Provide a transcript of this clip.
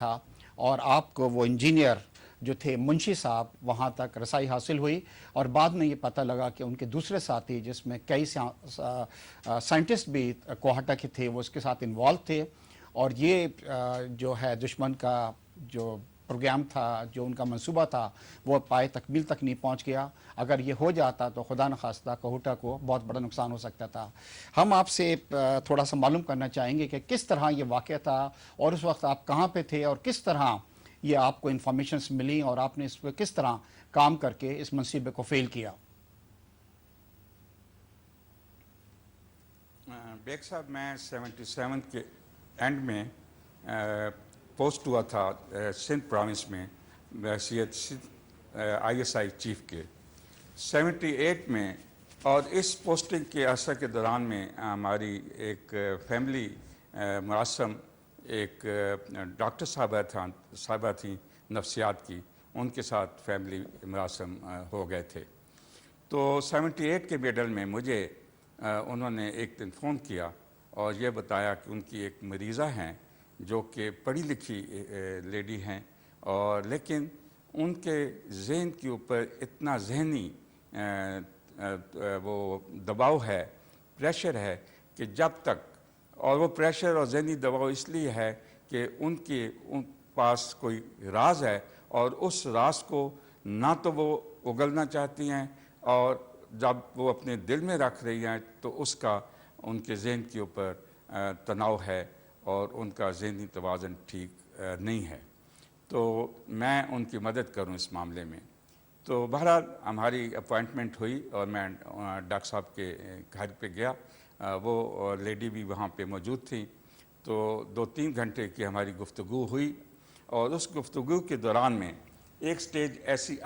تھا اور آپ کو وہ انجینئر جو تھے منشی صاحب وہاں تک رسائی حاصل ہوئی اور بعد میں یہ پتہ لگا کہ ان کے دوسرے ساتھی جس میں کئی سائنٹسٹ بھی کوہاٹا کے تھے وہ اس کے ساتھ انوالو تھے اور یہ جو ہے دشمن کا جو پروگرام تھا جو ان کا منصوبہ تھا وہ پائے تکمیل تک نہیں پہنچ گیا. اگر یہ ہو جاتا تو خدا نخواستہ کوہاٹا کو بہت بڑا نقصان ہو سکتا تھا. ہم آپ سے تھوڑا سا معلوم کرنا چاہیں گے کہ کس طرح یہ واقعہ تھا اور اس وقت آپ کہاں پہ تھے اور کس طرح یہ آپ کو انفارمیشنز ملی اور آپ نے اس پہ کس طرح کام کر کے اس منصوبے کو فیل کیا. بیگ صاحب میں 77 کے اینڈ میں پوسٹ ہوا تھا سندھ پروونس میں بحیثیت ISI چیف کے 78 میں. اور اس پوسٹنگ کے عرصہ کے دوران میں ہماری ایک فیملی مراسم ایک ڈاکٹر صاحبہ تھیں نفسیات کی, ان کے ساتھ فیملی مراسم ہو گئے تھے. تو 78 کے میڈل میں مجھے انہوں نے ایک دن فون کیا اور یہ بتایا کہ ان کی ایک مریضہ ہیں جو کہ پڑھی لکھی لیڈی ہیں اور لیکن ان کے ذہن کے اوپر اتنا ذہنی وہ دباؤ ہے, پریشر ہے کہ جب تک, اور وہ پریشر اور ذہنی دباؤ اس لیے ہے کہ ان پاس کوئی راز ہے اور اس راز کو نہ تو وہ اگلنا چاہتی ہیں اور جب وہ اپنے دل میں رکھ رہی ہیں تو اس کا ان کے ذہن کے اوپر تناؤ ہے اور ان کا ذہنی توازن ٹھیک نہیں ہے. تو میں ان کی مدد کروں اس معاملے میں. تو بہرحال ہماری اپوائنٹمنٹ ہوئی اور میں ڈاکٹر صاحب کے گھر پہ گیا. وہ لیڈی بھی وہاں پہ موجود تھیں. تو 2-3 گھنٹے کی ہماری گفتگو ہوئی اور اس گفتگو کے دوران میں ایک سٹیج ایسی